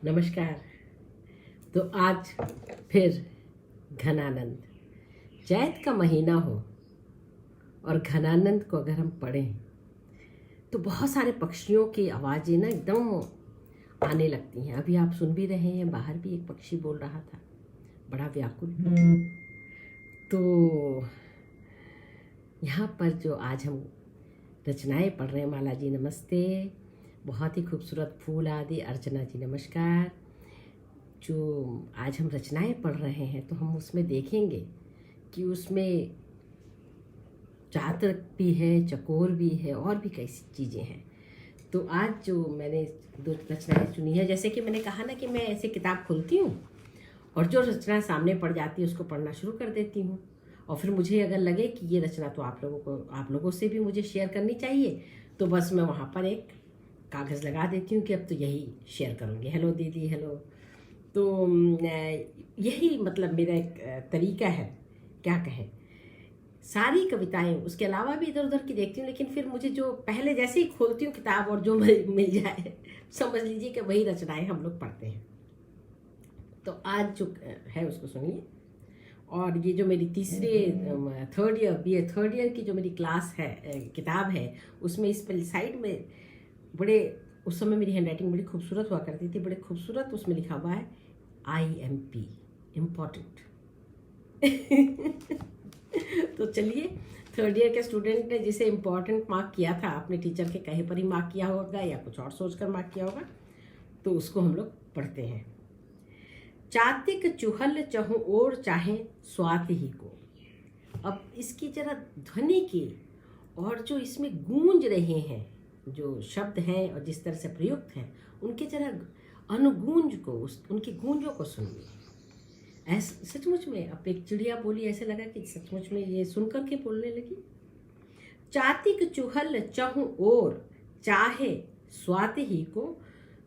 नमस्कार। तो आज फिर घनानंद, चैत का महीना हो और घनानंद को अगर हम पढ़ें तो बहुत सारे पक्षियों की आवाज़ें ना एकदम आने लगती हैं। अभी आप सुन भी रहे हैं, बाहर भी एक पक्षी बोल रहा था, बड़ा व्याकुल। तो यहाँ पर जो आज हम रचनाएं पढ़ रहे हैं, माला जी नमस्ते, बहुत ही खूबसूरत फूल आदि, अर्चना जी नमस्कार। जो आज हम रचनाएं पढ़ रहे हैं तो हम उसमें देखेंगे कि उसमें चातक भी है, चकोर भी है और भी कई चीज़ें हैं। तो आज जो मैंने दो रचनाएं चुनी है, जैसे कि मैंने कहा ना कि मैं ऐसे किताब खोलती हूँ और जो रचना सामने पड़ जाती है उसको पढ़ना शुरू कर देती हूँ, और फिर मुझे अगर लगे कि ये रचना तो आप लोगों से भी मुझे शेयर करनी चाहिए, तो बस मैं वहाँ पर एक कागज़ लगा देती हूँ कि अब तो यही शेयर करूँगी। हेलो दीदी, हेलो। तो यही मतलब मेरा एक तरीका है, क्या कहें। सारी कविताएं उसके अलावा भी इधर उधर की देखती हूँ, लेकिन फिर मुझे जो पहले जैसे ही खोलती हूँ किताब और जो मिल जाए समझ लीजिए कि वही रचनाएं हम लोग पढ़ते हैं। तो आज जो है उसको सुनिए। और ये जो मेरी थर्ड ईयर की जो मेरी क्लास है, किताब है, उसमें इस पर साइड में बड़े, उस समय मेरी हैंडराइटिंग बड़ी खूबसूरत हुआ करती थी, बड़े खूबसूरत उसमें लिखा हुआ है IMP, इम्पॉर्टेंट। तो चलिए, थर्ड ईयर के स्टूडेंट ने जिसे इम्पॉर्टेंट मार्क किया था, अपने टीचर के कहे पर ही मार्क किया होगा या कुछ और सोचकर मार्क किया होगा, तो उसको हम लोग पढ़ते हैं। चातिक चुहल चहु और चाहे स्वाति ही को। अब इसकी जरा ध्वनि की और जो इसमें गूंज रहे हैं जो शब्द हैं और जिस तरह से प्रयुक्त हैं, उनके जरा अनुगूंज को, उनकी गूंजों को सुनिए। ऐसे सचमुच में अब एक चिड़िया बोली, ऐसे लगा कि सचमुच में ये सुनकर के बोलने लगी। चातिक चुहल चहु और चाहे स्वाति ही को,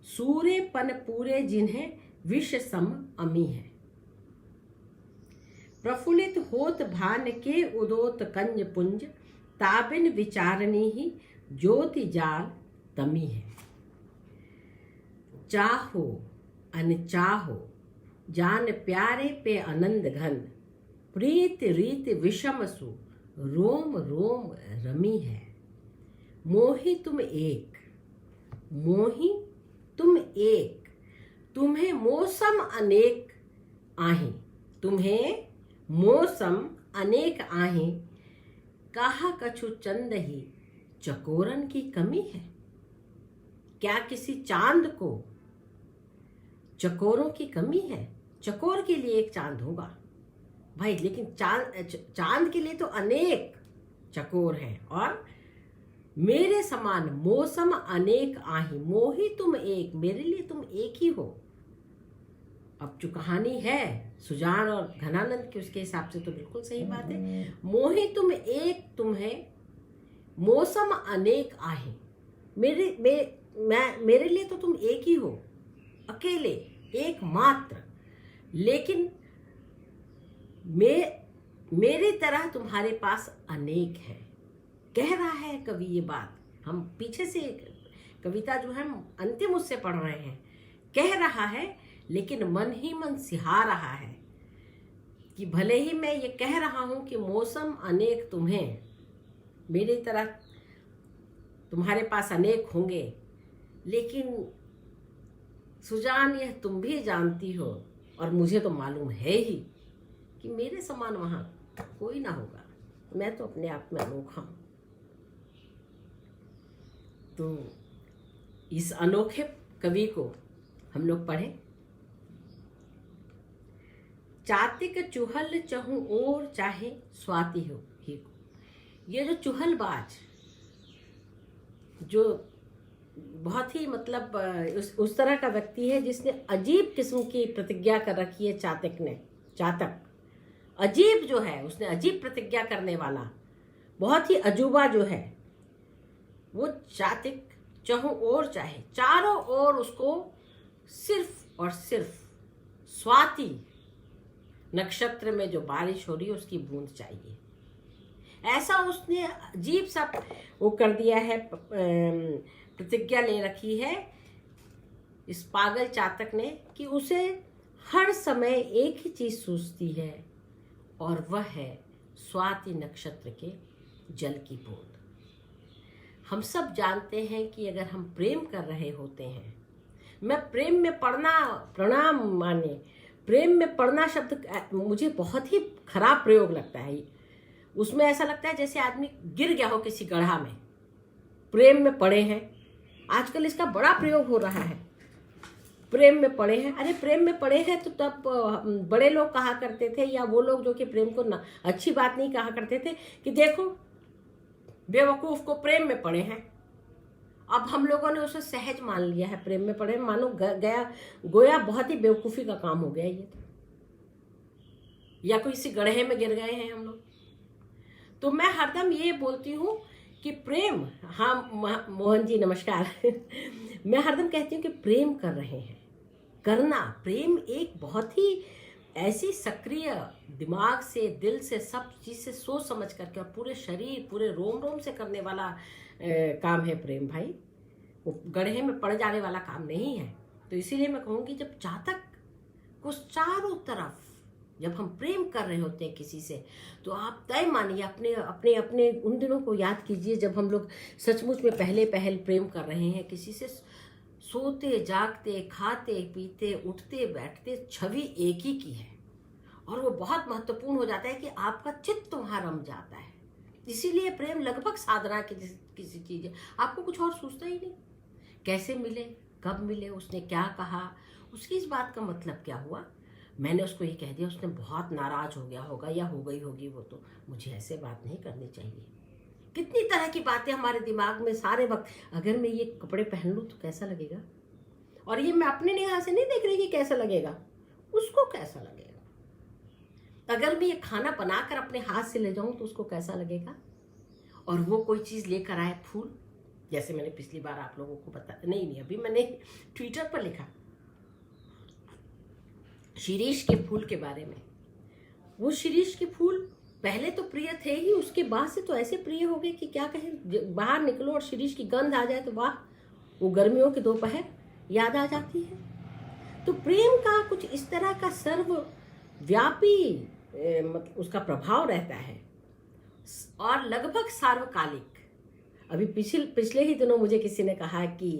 सूरे पन पूरे जिन्हें विष सम अमी है। प्रफुल्लित होत भान के उदोत कंज पुंज, ताबिन विचारणी ही ज्योति जाल तमी है। चाहो अनचाहो जान प्यारे पे आनंद घन, प्रीत रीत विषम सु रोम रोम रमी है। मोही तुम एक, मोही तुम एक, तुम्हें मौसम अनेक आहें, तुम्हें मौसम अनेक आहें, कहा कछु चंद ही चकोरन की कमी है। क्या किसी चांद को चकोरों की कमी है? चकोर के लिए एक चांद होगा भाई, लेकिन चांद के लिए तो अनेक चकोर हैं। और मेरे समान मौसम अनेक आही, मोही तुम एक, मेरे लिए तुम एक ही हो। अब जो कहानी है सुजान और घनानंद की, उसके हिसाब से तो बिल्कुल सही बात है। मोही तुम एक, तुम्हें मौसम अनेक आहे, मेरे लिए तो तुम एक ही हो, अकेले, एकमात्र। लेकिन मेरी तरह तुम्हारे पास अनेक है। कह रहा है कवि ये बात, हम पीछे से कविता जो है अंतिम उससे पढ़ रहे हैं। कह रहा है लेकिन मन ही मन सिहा रहा है कि भले ही मैं ये कह रहा हूं कि मौसम अनेक तुम्हें, मेरी तरह तुम्हारे पास अनेक होंगे, लेकिन सुजान यह तुम भी जानती हो और मुझे तो मालूम है ही कि मेरे समान वहां कोई ना होगा। मैं तो अपने आप में अनोखा हूं। तो इस अनोखे कवि को हम लोग पढ़ें। चातिक चुहल चहु और चाहे स्वाति हो ही को। ये जो चुहलबाज, जो बहुत ही मतलब उस तरह का व्यक्ति है जिसने अजीब किस्म की प्रतिज्ञा कर रखी है, चातक अजीब जो है, उसने अजीब प्रतिज्ञा करने वाला, बहुत ही अजूबा जो है वो चातिक चहु और चाहे, चारों ओर उसको सिर्फ और सिर्फ स्वाति नक्षत्र में जो बारिश हो रही है उसकी बूंद चाहिए। ऐसा उसने अजीब सा वो कर दिया है, प्रतिज्ञा ले रखी है इस पागल चातक ने कि उसे हर समय एक ही चीज सूझती है और वह है स्वाति नक्षत्र के जल की बूंद। हम सब जानते हैं कि अगर हम प्रेम कर रहे होते हैं, मैं प्रेम में पढ़ना, प्रणाम माने, प्रेम में पढ़ना शब्द मुझे बहुत ही खराब प्रयोग लगता है। उसमें ऐसा लगता है जैसे आदमी गिर गया हो किसी गड्ढा में। प्रेम में पड़े हैं, आजकल इसका बड़ा प्रयोग हो रहा है, प्रेम में पड़े हैं। अरे प्रेम में पड़े हैं तो तब बड़े लोग कहा करते थे, या वो लोग जो कि प्रेम को अच्छी बात नहीं कहा करते थे, कि देखो बेवकूफ को प्रेम में पड़े हैं। अब हम लोगों ने उसे सहज मान लिया है, प्रेम में पड़े, मानो गोया बहुत ही बेवकूफ़ी का काम हो गया ये तो, या कोई इसी गड्ढे में गिर गए हैं हम लोग। तो मैं हरदम ये बोलती हूँ कि प्रेम, हाँ मोहन जी नमस्कार मैं हरदम कहती हूँ कि प्रेम कर रहे हैं, करना प्रेम एक बहुत ही ऐसी सक्रिय दिमाग से, दिल से, सब चीज़ से सोच समझ करके और पूरे शरीर, पूरे रोम रोम से करने वाला काम है प्रेम भाई। वो गड्ढे में पड़ जाने वाला काम नहीं है। तो इसीलिए मैं कहूँगी जब चातक को चारों तरफ जब हम प्रेम कर रहे होते हैं किसी से, तो आप तय मानिए, अपने अपने अपने उन दिनों को याद कीजिए जब हम लोग सचमुच में पहले प्रेम कर रहे हैं किसी से। सोते जागते, खाते पीते, उठते बैठते, छवि एक ही की है, और वो बहुत महत्वपूर्ण हो जाता है कि आपका चित्त वहाँ रम जाता है। इसीलिए प्रेम लगभग साधना की किसी चीज़ है, आपको कुछ और सोचता ही नहीं। कैसे मिले, कब मिले, उसने क्या कहा, उसकी इस बात का मतलब क्या हुआ, मैंने उसको ये कह दिया, उसने बहुत नाराज हो गया होगा या हो गई होगी वो, तो मुझे ऐसे बात नहीं करनी चाहिए। कितनी तरह की बातें हमारे दिमाग में सारे वक्त, अगर मैं ये कपड़े पहन लूँ तो कैसा लगेगा, और ये मैं अपने निगाह से नहीं देख रही कि कैसा लगेगा, उसको कैसा लगेगा। अगर मैं ये खाना बनाकर अपने हाथ से ले जाऊं तो उसको कैसा लगेगा, और वो कोई चीज़ लेकर आए, फूल, जैसे मैंने पिछली बार आप लोगों को नहीं अभी मैंने ट्विटर पर लिखा शिरीष के फूल के बारे में। वो शिरीष के फूल पहले तो प्रिय थे ही, उसके बाद से तो ऐसे प्रिय हो गए कि क्या कहें। बाहर निकलो और शिरीष की गंध आ जाए तो वाह, वो गर्मियों के दोपहर याद आ जाती है। तो प्रेम का कुछ इस तरह का सर्वव्यापी मतलब उसका प्रभाव रहता है, और लगभग सार्वकालिक। अभी पिछले ही दिनों मुझे किसी ने कहा कि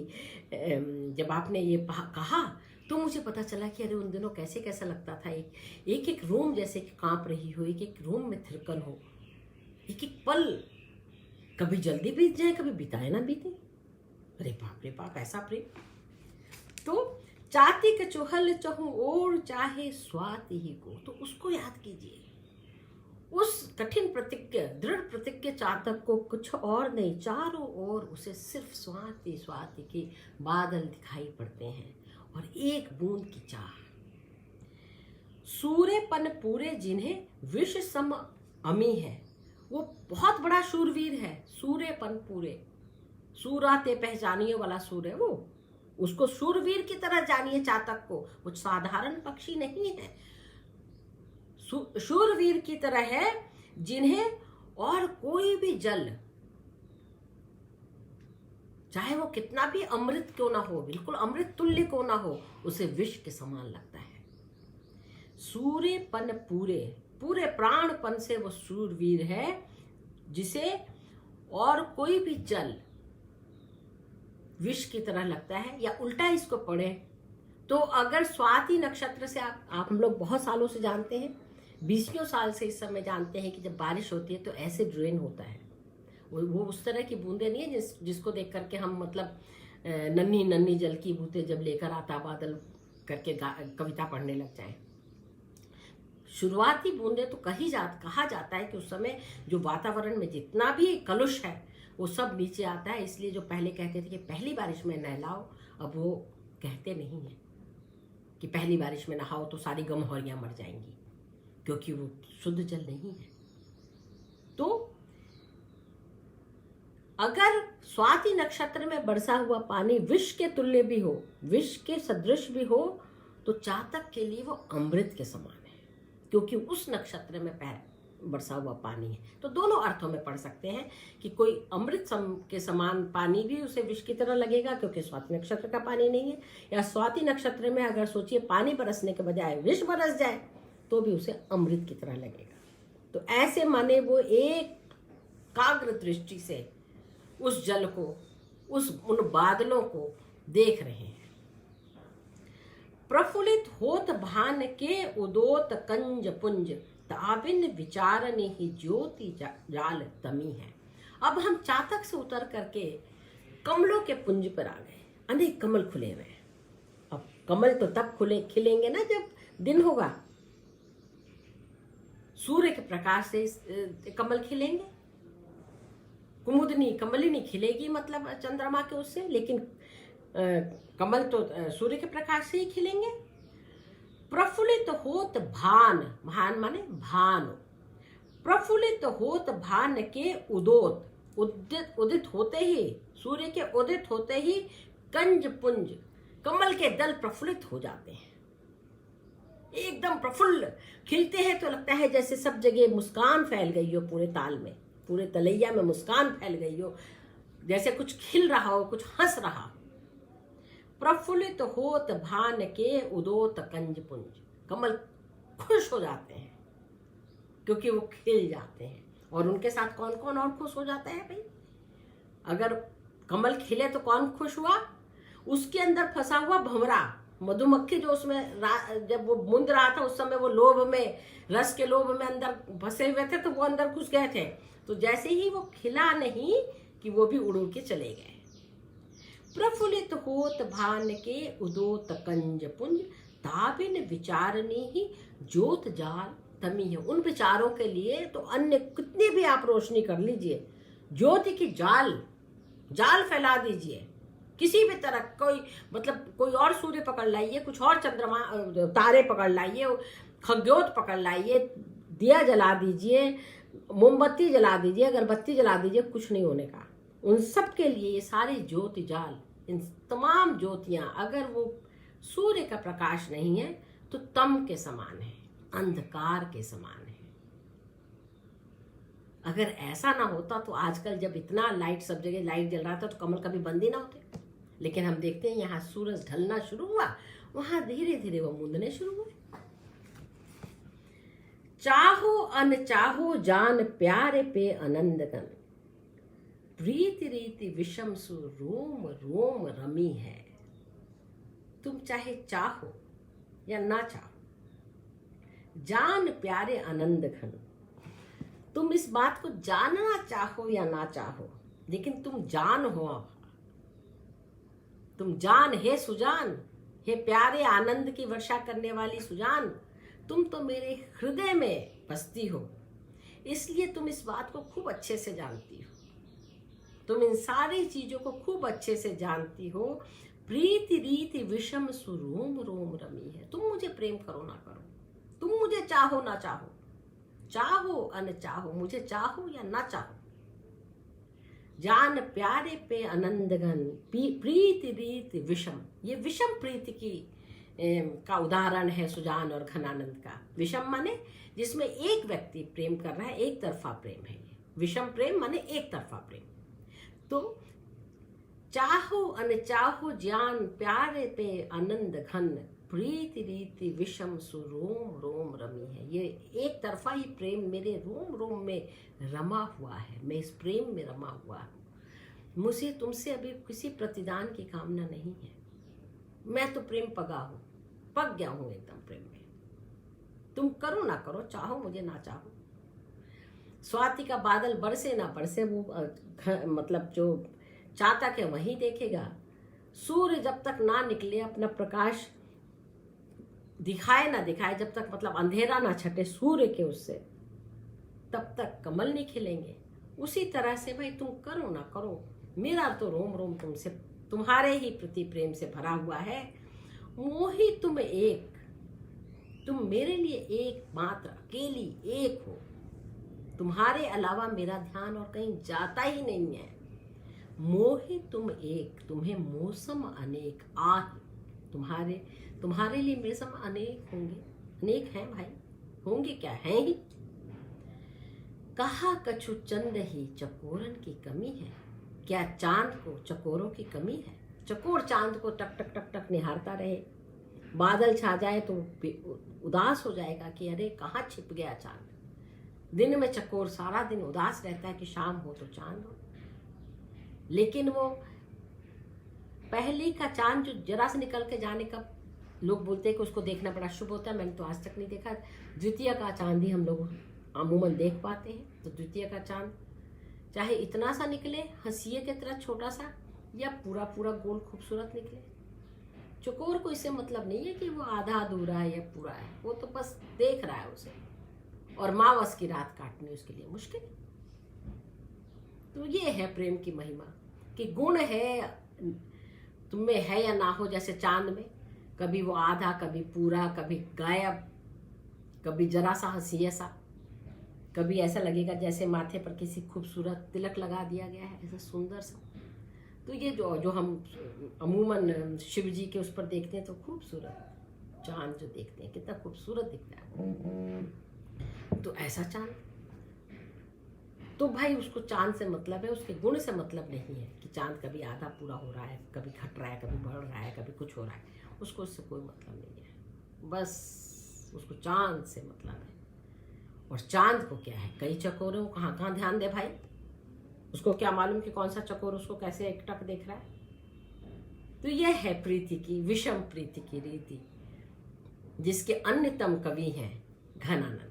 जब आपने ये कहा तो मुझे पता चला कि अरे उन दिनों कैसा लगता था, एक रूम जैसे कि कांप रही हो, एक रूम में थिरकन हो, एक पल कभी जल्दी बीत जाए, कभी बिताए ना बीते। अरे बाप रे बाप, ऐसा प्रेम। तो चाती के चुहल चहु ओर चाहे स्वाति ही को, तो उसको याद कीजिए। उस कठिन प्रतिज्ञ, दृढ़ प्रतिज्ञ चातक को कुछ और नहीं, चारों ओर उसे सिर्फ स्वाति स्वाति के बादल दिखाई पड़ते हैं और एक बूंद की चाह। सूरेपन पूरे जिन्हें विष सम अमी है, वो बहुत बड़ा शूरवीर है। सूरेपन पूरे, सूराते पहचानियों वाला सूर है वो, उसको शूरवीर की तरह जानिए चातक को। वो साधारण पक्षी नहीं है, शूरवीर की तरह है, जिन्हें और कोई भी जल, चाहे वो कितना भी अमृत क्यों ना हो, बिल्कुल अमृत तुल्य क्यों ना हो, उसे विष के समान लगता है। सूर्यपन पूरे, पूरे प्राणपन से वो शूरवीर है, जिसे और कोई भी जल विष की तरह लगता है। या उल्टा इसको पढ़े तो अगर स्वाति नक्षत्र से आप हम लोग बहुत सालों से जानते हैं, 20 साल से इस समय जानते हैं कि जब बारिश होती है तो ऐसे ड्रेन होता है। वो उस तरह की बूंदे नहीं है जिसको देख करके हम मतलब नन्ही नन्ही जल की बूंदे जब लेकर आता बादल करके कविता पढ़ने लग जाए। शुरुआती बूंदे तो कहा जाता है कि उस समय जो वातावरण में जितना भी कलुष है वो सब नीचे आता है। इसलिए जो पहले कहते थे कि पहली बारिश में नहलाओ, अब वो कहते नहीं है कि पहली बारिश में नहाओ तो सारी गमहौरियाँ मर जाएंगी, क्योंकि वो शुद्ध जल नहीं है। तो अगर स्वाति नक्षत्र में बरसा हुआ पानी विष के तुल्य भी हो, विष के सदृश भी हो, तो चातक के लिए वो अमृत के समान है, क्योंकि उस नक्षत्र में बरसा हुआ पानी है। तो दोनों अर्थों में पढ़ सकते हैं कि कोई अमृत के समान पानी भी उसे विष की तरह लगेगा क्योंकि स्वाति नक्षत्र का पानी नहीं है, या स्वाति नक्षत्र में अगर सोचिए पानी बरसने के बजाय विष बरस जाए तो भी उसे अमृत की तरह लगेगा। तो ऐसे माने वो एक काग्र दृष्टि से उस जल को, उन बादलों को देख रहे हैं। प्रफुल्लित होत भान के उदोत कंज पुंज, ताबिन विचारने ही ज्योति जाल तमी है। अब हम चातक से उतर करके कमलों के पुंज पर आ गए। अनेक कमल खुले हुए हैं। अब कमल तो तब खिलेंगे ना जब दिन होगा। सूर्य के प्रकाश से कमल खिलेंगे। कुमुदनी कमलिनी खिलेगी मतलब चंद्रमा के उससे, लेकिन कमल तो सूर्य के प्रकाश से ही खिलेंगे। प्रफुल्लित होत भान, भान माने भान, प्रफुल्लित होत भान के उदित होते ही, सूर्य के उदित होते ही कंज पुंज, कमल के दल प्रफुल्लित हो जाते हैं, एकदम प्रफुल्ल खिलते हैं। तो लगता है जैसे सब जगह मुस्कान फैल गई हो, पूरे ताल में, पूरे तलैया में मुस्कान फैल गई हो, जैसे कुछ खिल रहा हो, कुछ हंस रहा हो। प्रफुल्लित होत भान के उदोत कंज पुंज, कमल खुश हो जाते हैं क्योंकि वो खिल जाते हैं। और उनके साथ कौन कौन और खुश हो जाता है भाई? अगर कमल खिले तो कौन खुश हुआ? उसके अंदर फंसा हुआ भंवरा, मधुमक्खी जो उसमें जब वो मुंद रहा था उस समय वो लोभ में, रस के लोभ में अंदर फंसे हुए थे, तो वो अंदर घुस गए थे। तो जैसे ही वो खिला नहीं कि वो भी उड़ के चले गए। प्रफुल्लित होत भान के उदोत कंज पुंज, ताबिन विचारनी ही ज्योत जाल तमी है। उन विचारों के लिए तो अन्य कितनी भी आप रोशनी कर लीजिए, ज्योति की जाल फैला दीजिए किसी भी तरह। कोई और सूर्य पकड़ लाइए, कुछ और चंद्रमा तारे पकड़ लाइए, खग्योत पकड़ लाइए, दिया जला दीजिए, मोमबत्ती जला दीजिए, अगरबत्ती जला दीजिए, कुछ नहीं होने का। उन सब के लिए ये सारे ज्योति जाल, इन तमाम ज्योतियां अगर वो सूर्य का प्रकाश नहीं है तो तम के समान है, अंधकार के समान है। अगर ऐसा ना होता तो आजकल जब इतना लाइट, सब जगह लाइट जल रहा था, तो कमल कभी बंद ही ना होते। लेकिन हम देखते हैं यहाँ सूरज ढलना शुरू हुआ, वहां धीरे धीरे वो मुंदने शुरू हुए। चाहो अनचाहो जान प्यारे पे आनंदगन, प्रीति रीति विषम सु रोम रोम रमी है। तुम चाहे चाहो या ना चाहो, जान प्यारे आनंद घन, तुम इस बात को जानना चाहो या ना चाहो, लेकिन तुम जान हो। तुम जान हे सुजान, हे प्यारे आनंद की वर्षा करने वाली सुजान, तुम तो मेरे हृदय में बसती हो, इसलिए तुम इस बात को खूब अच्छे से जानती हो। तुम इन सारी चीजों को खूब अच्छे से जानती हो। प्रीति रीति विषम सुरोम रोम रमी है। तुम मुझे प्रेम करो ना करो, तुम मुझे चाहो ना चाहो, चाहो अनचाहो, मुझे चाहो या ना चाहो, जान प्यारे पे आनंदगन, प्रीति रीति विषम। ये विषम प्रीति की का उदाहरण है सुजान और घनानंद का। विषम माने जिसमें एक व्यक्ति प्रेम कर रहा है, एक तरफा प्रेम है ये। विषम प्रेम माने एक तरफा प्रेम। तो चाहो अनचाहो जान प्यारे पे आनंद घन, प्रीति रीति विषम सुरोम रोम रमी है। ये एक तरफा ही प्रेम मेरे रोम रोम में रमा हुआ है, मैं इस प्रेम में रमा हुआ हूँ। मुझे तुमसे अभी किसी प्रतिदान की कामना नहीं है। मैं तो प्रेम पगा हूँ, पक गया हूँ एकदम प्रेम में। तुम करो ना करो, चाहो मुझे ना चाहो। स्वाति का बादल बरसे ना बरसे, वो मतलब जो चातक है वही देखेगा। सूर्य जब तक ना निकले, अपना प्रकाश दिखाए ना दिखाए, जब तक मतलब अंधेरा ना छटे सूर्य के उससे, तब तक कमल नहीं खिलेंगे। उसी तरह से भाई तुम करो ना करो, मेरा तो रोम रोम तुमसे, तुम्हारे ही प्रति प्रेम से भरा हुआ है। मोही तुम एक, तुम मेरे लिए एक मात्र अकेली एक हो। तुम्हारे अलावा मेरा ध्यान और कहीं जाता ही नहीं है। मोहि तुम एक, तुम्हें मौसम अनेक आह। तुम्हारे लिए मौसम अनेक होंगे, अनेक हैं भाई, होंगे क्या, हैं ही। कहा कछु चंद ही चकोरन की कमी है, क्या चांद को चकोरों की कमी है। चकोर चांद को टक टक टक टक निहारता रहे, बादल छा जाए तो उदास हो जाएगा कि अरे कहाँ छिप गया चांद। दिन में चकोर सारा दिन उदास रहता है कि शाम हो तो चांद हो, लेकिन वो पहली का चांद जो जरा से निकल के जाने का लोग बोलते हैं कि उसको देखना बड़ा शुभ होता है, मैंने तो आज तक नहीं देखा। द्वितीय का चांद ही हम लोग अमूमन देख पाते हैं। तो द्वितीय का चांद चाहे इतना सा निकले हंसिए की तरह छोटा सा, या पूरा पूरा गोल खूबसूरत निकले, चकोर को इससे मतलब नहीं है कि वो आधा अधूरा है या पूरा है, वो तो बस देख रहा है उसे, और मावस की रात काटनी उसके लिए मुश्किल। तो ये है प्रेम की महिमा कि गुण है तुम में है या ना हो, जैसे चांद में कभी वो आधा, कभी पूरा, कभी गायब, कभी जरा सा हंसी सा, कभी ऐसा लगेगा जैसे माथे पर किसी खूबसूरत तिलक लगा दिया गया है, ऐसा सुंदर सा। तो ये जो हम अमूमन शिव जी के उस पर देखते हैं तो खूबसूरत चांद जो देखते हैं कितना खूबसूरत दिखता है, तो ऐसा चांद। तो भाई उसको चांद से मतलब है, उसके गुण से मतलब नहीं है कि चांद कभी आधा पूरा हो रहा है, कभी घट रहा है, कभी बढ़ रहा है, कभी कुछ हो रहा है, उसको उससे कोई मतलब नहीं है, बस उसको चांद से मतलब है। और चांद को क्या है, कई चकोर है, वो कहाँ कहाँ ध्यान दे भाई, उसको क्या मालूम कि कौन सा चकोर उसको कैसे एकटक देख रहा है। तो यह है प्रीति की, विषम प्रीति की रीति, जिसके अन्यतम कवि हैं घनानंद।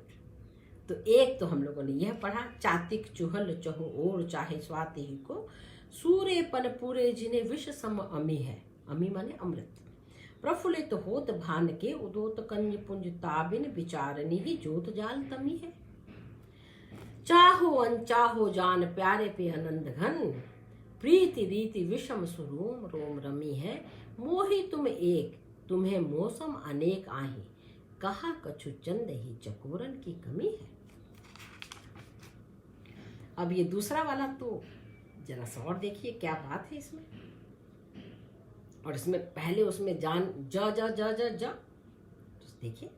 तो एक तो हम लोगों ने यह पढ़ा, चातिक चुहल चहु ओर चाहे स्वाति ही को, सूर्य पन पूरे जिन्हें विष सम अमी है, अमी माने अमृत, प्रफुल्लित तो होत भान के उदोत कंज पुंज ताबिन विचारनी ही जोत जाल तमी है। चाहो अनचाहो जान प्यारे पे आनंद घन, प्रीति रीति विषम सुरोम रोम रमी है, मोहि तुम एक तुम्हें मौसम अनेक आही, कहा कछु चंद ही चकोरन की कमी है। अब ये दूसरा वाला तो जरा सा और देखिए क्या बात है इसमें। और इसमें पहले उसमें जान ज ज ज ज ज देखिए,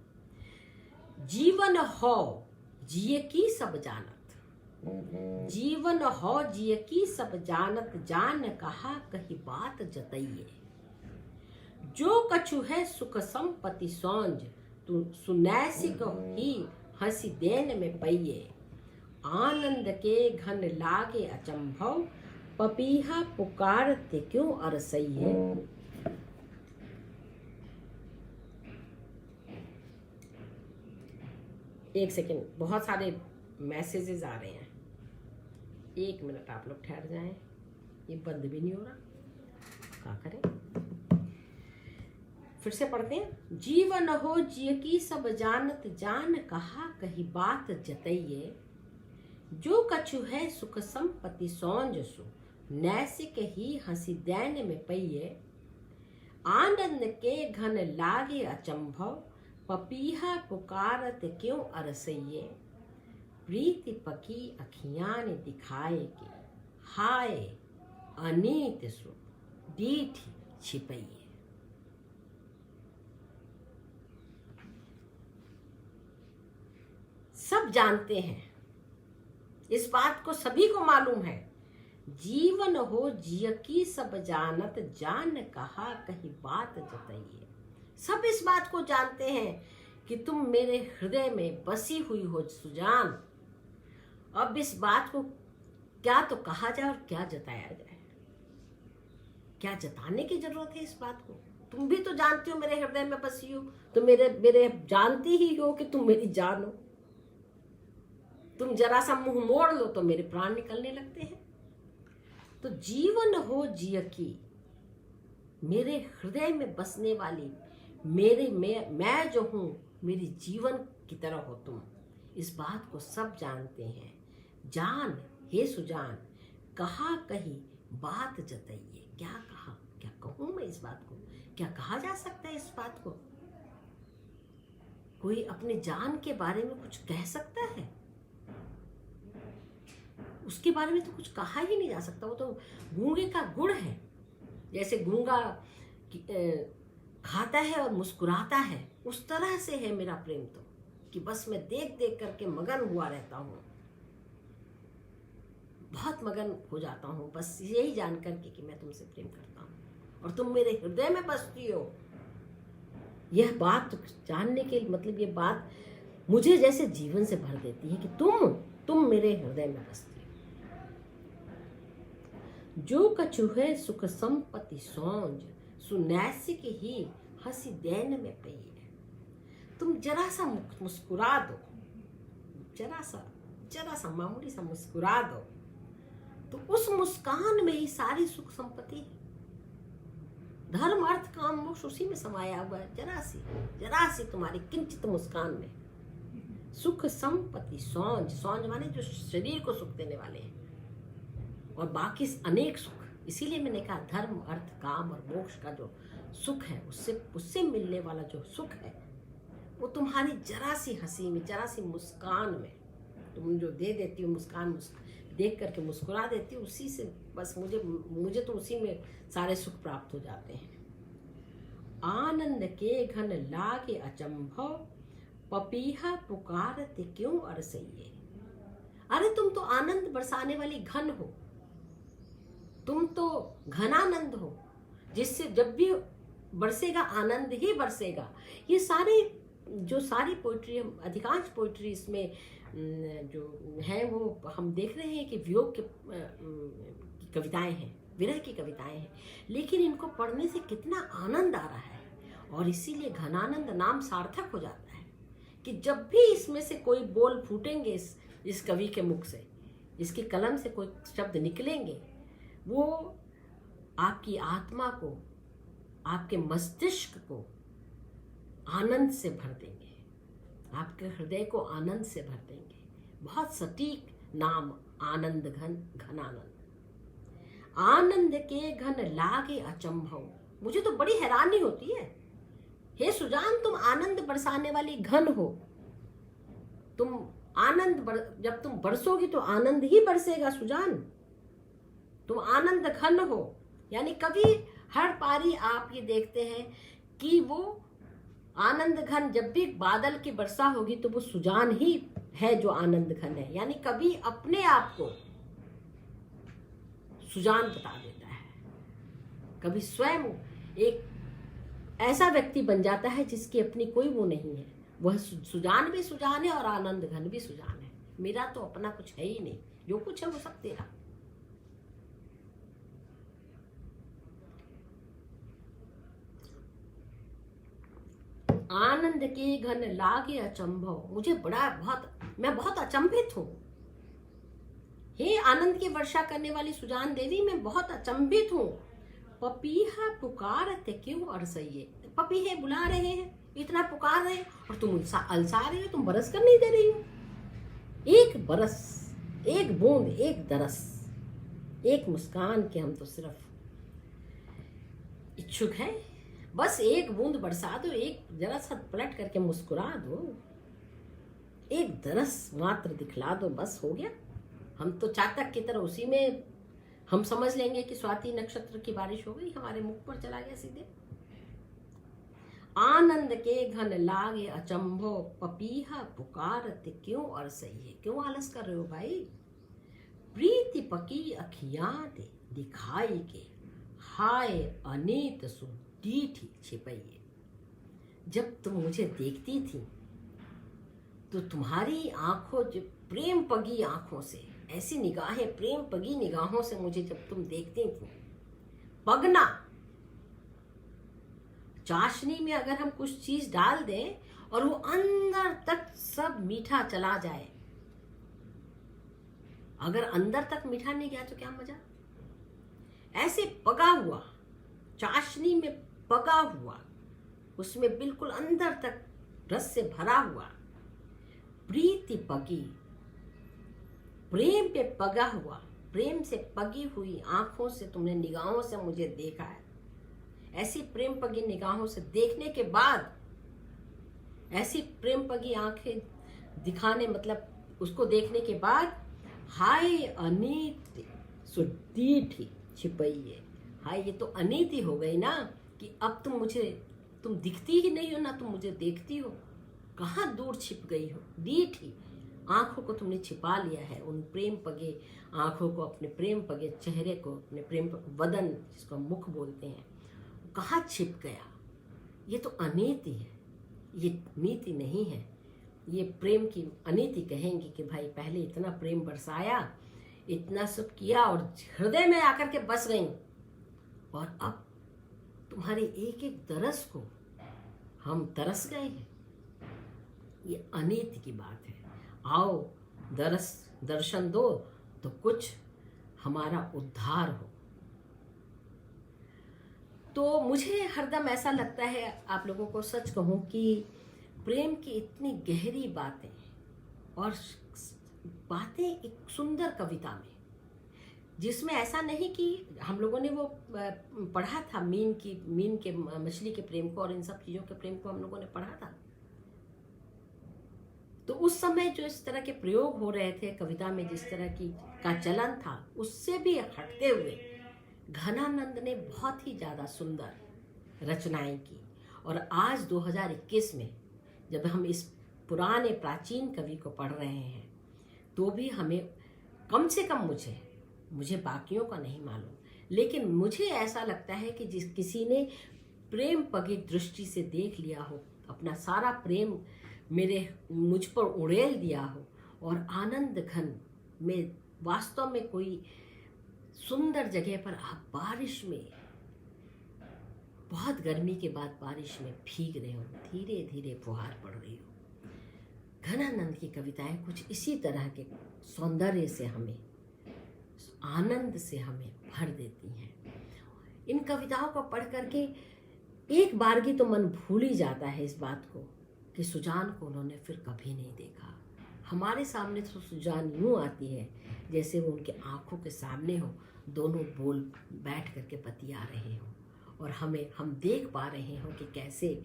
जीवन हो जिए की सब जानत, जीवन हो जिए की सब जानत, जान कहा कही बात जतइए, जो कछु है सुख संपत्ति सौंज, तू सुनैसिक ही हंसी देन में पइए, आनंद के घन लागे अचंभव, पपीहा पुकारते क्यों अरसइए। एक सेकेंड, बहुत सारे मैसेजेस आ रहे हैं, 1 मिनट आप लोग ठहर जाएं, ये बंद भी नहीं हो रहा, क्या करें। फिर से पढ़ते हैं, जीवन हो जिय की सब जानत, जान कहा कही बात जतइए, जो कछु है सुख संपत्ति सौंज सु, नैसिक ही हंसी दैन में पइए, आनंद के घन लागे अचंभव, पपीहा पुकारत क्यों अरसइए, प्रीति पकी अखियां ने दिखाए के, हाय अनीत सु डीठी छिपइए। सब जानते हैं इस बात को, सभी को मालूम है, जीवन हो जिय की सब जानत, जान कहा कही बात जतइए। सब इस बात को जानते हैं कि तुम मेरे हृदय में बसी हुई हो सुजान। अब इस बात को क्या तो कहा जाए और क्या जताया जाए, क्या जताने की जरूरत है इस बात को। तुम भी तो जानती हो मेरे हृदय में बसी हो, तो मेरे जानती ही हो कि तुम मेरी जान हो। तुम जरा सा मुंह मोड़ लो तो मेरे प्राण निकलने लगते हैं। तो जीवन हो जिय की, मेरे हृदय में बसने वाली, मेरे मैं जो हूं, मेरी जीवन की तरह हो तुम, इस बात को सब जानते हैं। जान हे सुजान, कहा कही बात जताइए। क्या कहा, क्या कहूं मैं इस बात को, क्या कहा जा सकता है इस बात को। कोई अपने जान के बारे में कुछ कह सकता है, उसके बारे में तो कुछ कहा ही नहीं जा सकता। वो तो गूंगे का गुण है, जैसे गूंगा खाता है और मुस्कुराता है, उस तरह से है मेरा प्रेम तो, कि बस मैं देख देख करके मगन हुआ रहता हूँ। बहुत मगन हो जाता हूँ बस यही जान करके कि मैं तुमसे प्रेम करता हूँ और तुम मेरे हृदय में बसती हो। यह बात जानने के मतलब ये बात मुझे जैसे जीवन से भर देती है कि तुम मेरे हृदय में बसती हो। जो कछु है सुख संपत्ति सौंज, सुनैसिक ही हंसी दैन में पई है। तुम जरा सा मुस्कुरा दो, जरा सा मामूली सा मुस्कुरा दो, तो उस मुस्कान में ही सारी सुख संपत्ति है। धर्म अर्थ काम मोक्ष उसी में समाया हुआ है। जरा सी तुम्हारी किंचित मुस्कान में सुख संपत्ति सौंज, सौंज माने जो शरीर को सुख देने वाले हैं, और बाकी अनेक सुख। इसीलिए मैंने कहा धर्म अर्थ काम और मोक्ष का जो सुख है उससे मिलने वाला जो सुख है वो तुम्हारी जरा सी हंसी में, जरा सी मुस्कान में तुम जो दे देती हो, मुस्कान देख करके मुस्कुरा देती हो, उसी से बस मुझे तो उसी में सारे सुख प्राप्त हो जाते हैं। आनंद के घन लागे अचंभव, पपीहा पुकारते क्यों अरसइये। अरे तुम तो आनंद बरसाने वाली घन हो, तुम तो घनानंद हो, जिससे जब भी बरसेगा आनंद ही बरसेगा। ये सारी पोइट्री, अधिकांश पोइट्री इसमें जो है वो हम देख रहे हैं कि वियोग की कविताएं हैं, विरह की कविताएं हैं, लेकिन इनको पढ़ने से कितना आनंद आ रहा है। और इसीलिए घनानंद नाम सार्थक हो जाता है कि जब भी इसमें से कोई बोल फूटेंगे इस कवि के मुख से, इसकी कलम से कोई शब्द निकलेंगे, वो आपकी आत्मा को, आपके मस्तिष्क को आनंद से भर देंगे, आपके हृदय को आनंद से भर देंगे। बहुत सटीक नाम आनंद घन, घनानंद। आनंद के घन लागे अचंभव। मुझे तो बड़ी हैरानी होती है, हे सुजान तुम आनंद बरसाने वाली घन हो, तुम जब तुम बरसोगी तो आनंद ही बरसेगा सुजान। तुम आनंद घन हो, यानी कभी हर पारी आप ये देखते हैं कि वो आनंद घन, जब भी बादल की वर्षा होगी तो वो सुजान ही है जो आनंद घन है। यानी कभी अपने आप को सुजान बता देता है, कभी स्वयं एक ऐसा व्यक्ति बन जाता है जिसकी अपनी कोई वो नहीं है। वह सुजान भी सुजान है और आनंद घन भी सुजान है। मेरा तो अपना कुछ है ही नहीं, जो कुछ है वो सब तेरा। आनंद के घन लागे अचंभव। मैं बहुत अचंभित हूं। हे आनंद की वर्षा करने वाली सुजान देवी, मैं बहुत अचंभित हूं। पपीहा पुकारते क्यों अरसइये। पपीहे बुला रहे हैं, इतना पुकार रहे हैं, और तुम अलसा रहे हो, तुम बरस कर नहीं दे रही हो। एक बरस, एक बूंद, एक दरस, एक मुस्कान के हम तो सिर्फ इच्छुक हैं। बस एक बूंद बरसा दो, एक जरा सा पलट करके मुस्कुरा दो, एक दरस मात्र दिखला दो, बस हो गया। हम तो चातक की तरह उसी में हम समझ लेंगे कि स्वाति नक्षत्र की बारिश हो गई, हमारे मुख पर चला गया सीधे। आनंद के घन लागे अचंभो, पपीहा पुकारत क्यों अरसइये। क्यों आलस कर रहे हो भाई। प्रीति पकी अखियां दे दिखाई के, हाय अनीत सुडीठी छिपइये। जब तुम मुझे देखती थी तो तुम्हारी आंखों, जो प्रेम पगी आंखों से, ऐसी निगाहें, प्रेम पगी निगाहों से मुझे जब तुम देखती थी, पगना चाशनी में अगर हम कुछ चीज डाल दें और वो अंदर तक सब मीठा चला जाए, अगर अंदर तक मीठा नहीं गया तो क्या मजा। ऐसे पगा हुआ, चाशनी में पगा हुआ, उसमें बिल्कुल अंदर तक रस से भरा हुआ, प्रीति पगी, प्रेम पे पगा हुआ, प्रेम से पगी हुई आंखों से तुमने, निगाहों से मुझे देखा है। ऐसी प्रेम पगी निगाहों से देखने के बाद, ऐसी प्रेम पगी आंखें दिखाने, मतलब उसको देखने के बाद, हाय अनीति सुडीठी छिपइये। हाय, ये तो अनीति हो गई ना कि अब तुम दिखती ही नहीं हो ना, तुम मुझे देखती हो, कहाँ दूर छिप गई हो। डीठी आँखों को तुमने छिपा लिया है, उन प्रेम पगे आँखों को, अपने प्रेम पगे चेहरे को, अपने प्रेम वदन जिसको हम मुख बोलते हैं, कहाँ छिप गया? ये तो अनीति है, ये नीति नहीं है। ये प्रेम की अनीति कहेंगे कि भाई पहले इतना प्रेम बरसाया, इतना सब किया और हृदय में आकर के बस गई, और अब तुम्हारे एक एक दरस को हम तरस गए हैं। ये अनीति की बात है। आओ दर्शन दो तो कुछ हमारा उद्धार हो। तो मुझे हरदम ऐसा लगता है, आप लोगों को सच कहूँ, कि प्रेम की इतनी गहरी बातें और बातें एक सुंदर कविता में, जिसमें ऐसा नहीं कि हम लोगों ने वो पढ़ा था मीन के मछली के प्रेम को और इन सब चीज़ों के प्रेम को हम लोगों ने पढ़ा था। तो उस समय जो इस तरह के प्रयोग हो रहे थे कविता में, जिस तरह की का चलन था, उससे भी हटते हुए घनानंद ने बहुत ही ज़्यादा सुंदर रचनाएं की। और आज 2021 में जब हम इस पुराने प्राचीन कवि को पढ़ रहे हैं, तो भी हमें कम से कम मुझे बाकियों का नहीं मालूम, लेकिन मुझे ऐसा लगता है कि जिस किसी ने प्रेम पगी दृष्टि से देख लिया हो, अपना सारा प्रेम मुझ पर उड़ेल दिया हो, और आनंद घन में वास्तव में कोई सुंदर जगह पर आप बारिश में, बहुत गर्मी के बाद बारिश में भीग रहे हो, धीरे धीरे फुहार पड़ रही हो। घनानंद की कविताएं कुछ इसी तरह के सौंदर्य से हमें, आनंद से हमें भर देती हैं। इन कविताओं को पढ़ करके एक बारगी तो मन भूल ही जाता है इस बात को कि सुजान को उन्होंने फिर कभी नहीं देखा। हमारे सामने तो सुजान यूँ आती है जैसे वो उनके आंखों के सामने हो, दोनों बोल बैठ करके बतिया रहे हो, और हम देख पा रहे हो कि कैसे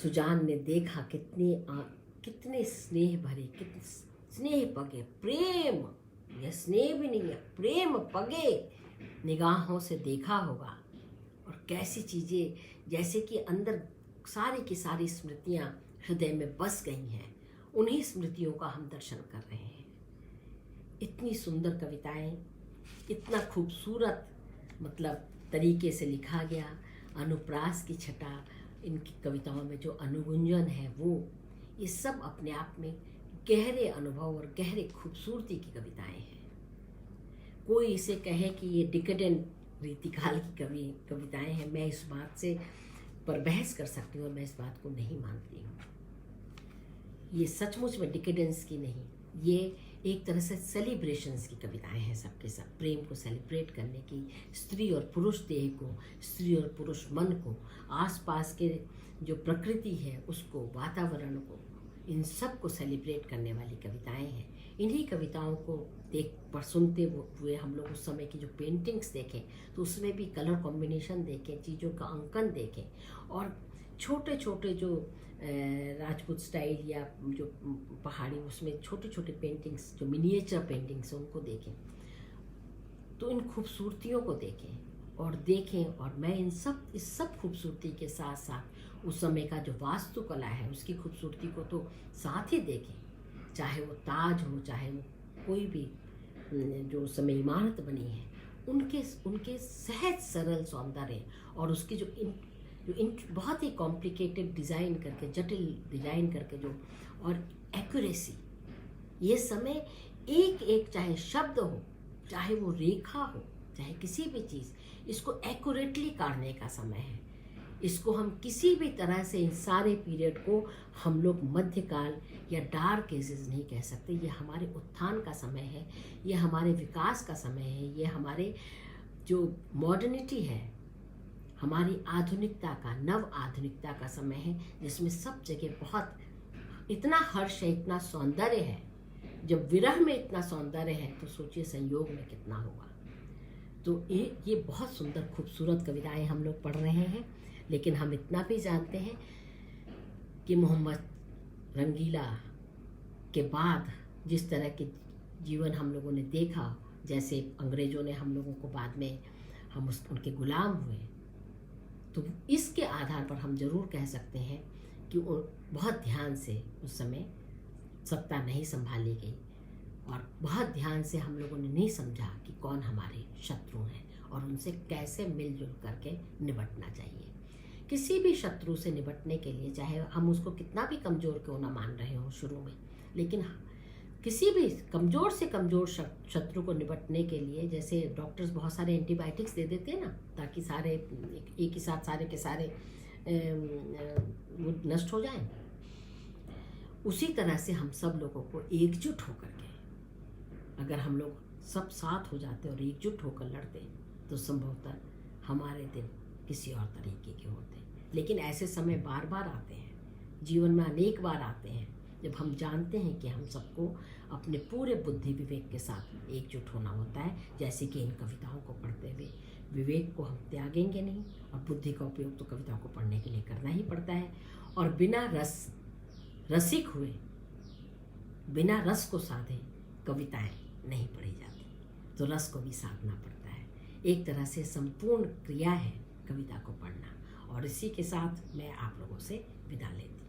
सुजान ने देखा, कितने स्नेह भरे, कितने स्नेह पगे प्रेम, यह स्नेह भी नहीं है, प्रेम पगे निगाहों से देखा होगा। और कैसी चीज़ें, जैसे कि अंदर सारी की सारी स्मृतियाँ हृदय में बस गई हैं, उन्हीं स्मृतियों का हम दर्शन कर रहे हैं। इतनी सुंदर कविताएं, इतना खूबसूरत मतलब तरीके से लिखा गया, अनुप्रास की छटा, इनकी कविताओं में जो अनुगुंजन है वो, ये सब अपने आप में गहरे अनुभव और गहरे खूबसूरती की कविताएं हैं। कोई इसे कहे कि ये डिकेडेंट रीतिकाल की कविताएं हैं, मैं इस बात से पर बहस कर सकती हूँ और मैं इस बात को नहीं मानती हूँ। ये सचमुच में डिकेडेंस की नहीं, ये एक तरह से सेलिब्रेशंस की कविताएं हैं, सबके सब प्रेम को सेलिब्रेट करने की, स्त्री और पुरुष देह को, स्त्री और पुरुष मन को, आसपास के जो प्रकृति है उसको, वातावरण को, इन सब को सेलिब्रेट करने वाली कविताएं हैं। इन्हीं कविताओं को सुनते हुए हम लोग उस समय की जो पेंटिंग्स देखें तो उसमें भी कलर कॉम्बिनेशन देखें, चीज़ों का अंकन देखें, और छोटे छोटे जो राजपूत स्टाइल या जो पहाड़ी, उसमें छोटे छोटे पेंटिंग्स, जो मिनिएचर पेंटिंग्स हैं, उनको देखें, तो इन खूबसूरतियों को देखें और मैं इस सब खूबसूरती के साथ साथ उस समय का जो वास्तुकला है उसकी खूबसूरती को तो साथ ही देखें, चाहे वो ताज हो, चाहे वो कोई भी जो उस समय इमारत बनी है, उनके सहज सरल सौंदर्य, और उसकी जो बहुत ही कॉम्प्लिकेटेड डिज़ाइन करके, जटिल डिज़ाइन करके जो, और एक्यूरेसी, ये समय एक एक, चाहे शब्द हो, चाहे वो रेखा हो, चाहे किसी भी चीज़, इसको एक्यूरेटली काटने का समय है। इसको हम किसी भी तरह से, इन सारे पीरियड को हम लोग मध्यकाल या डार्क एजेस नहीं कह सकते। ये हमारे उत्थान का समय है, ये हमारे विकास का समय है, ये हमारे जो मॉडर्निटी है, हमारी आधुनिकता का, नव आधुनिकता का समय है, जिसमें सब जगह बहुत इतना हर्ष है, इतना सौंदर्य है। जब विरह में इतना सौंदर्य है तो सोचिए संयोग में कितना होगा। तो ये बहुत सुंदर खूबसूरत कविताएं हम लोग पढ़ रहे हैं, लेकिन हम इतना भी जानते हैं कि मोहम्मद रंगीला के बाद जिस तरह के जीवन हम लोगों ने देखा, जैसे अंग्रेज़ों ने हम लोगों को, बाद में हम उनके गुलाम हुए, तो इसके आधार पर हम ज़रूर कह सकते हैं कि वो बहुत ध्यान से उस समय सत्ता नहीं संभाली गई और बहुत ध्यान से हम लोगों ने नहीं समझा कि कौन हमारे शत्रु हैं और उनसे कैसे मिलजुल करके निपटना चाहिए। किसी भी शत्रु से निपटने के लिए, चाहे हम उसको कितना भी कमज़ोर क्यों ना मान रहे हों शुरू में, लेकिन किसी भी कमज़ोर से कमज़ोर शत्रु को निपटने के लिए, जैसे डॉक्टर्स बहुत सारे एंटीबायोटिक्स दे देते हैं ना, ताकि सारे एक ही साथ सारे के सारे वो नष्ट हो जाएं, उसी तरह से हम सब लोगों को एकजुट होकर के, अगर हम लोग सब साथ हो जाते और एकजुट होकर लड़ते तो संभवतः हमारे दिन किसी और तरीके के होते। लेकिन ऐसे समय बार बार आते हैं, जीवन में अनेक बार आते हैं, जब हम जानते हैं कि हम सबको अपने पूरे बुद्धि विवेक के साथ एकजुट होना होता है। जैसे कि इन कविताओं को पढ़ते हुए विवेक को हम त्यागेंगे नहीं और बुद्धि का उपयोग तो कविताओं को पढ़ने के लिए करना ही पड़ता है। और बिना रसिक हुए, बिना रस को साधे कविताएं नहीं पढ़ी जाती, तो रस को भी साधना पड़ता है। एक तरह से संपूर्ण क्रिया है कविता को पढ़ना। और इसी के साथ मैं आप लोगों से विदा लेती हूँ।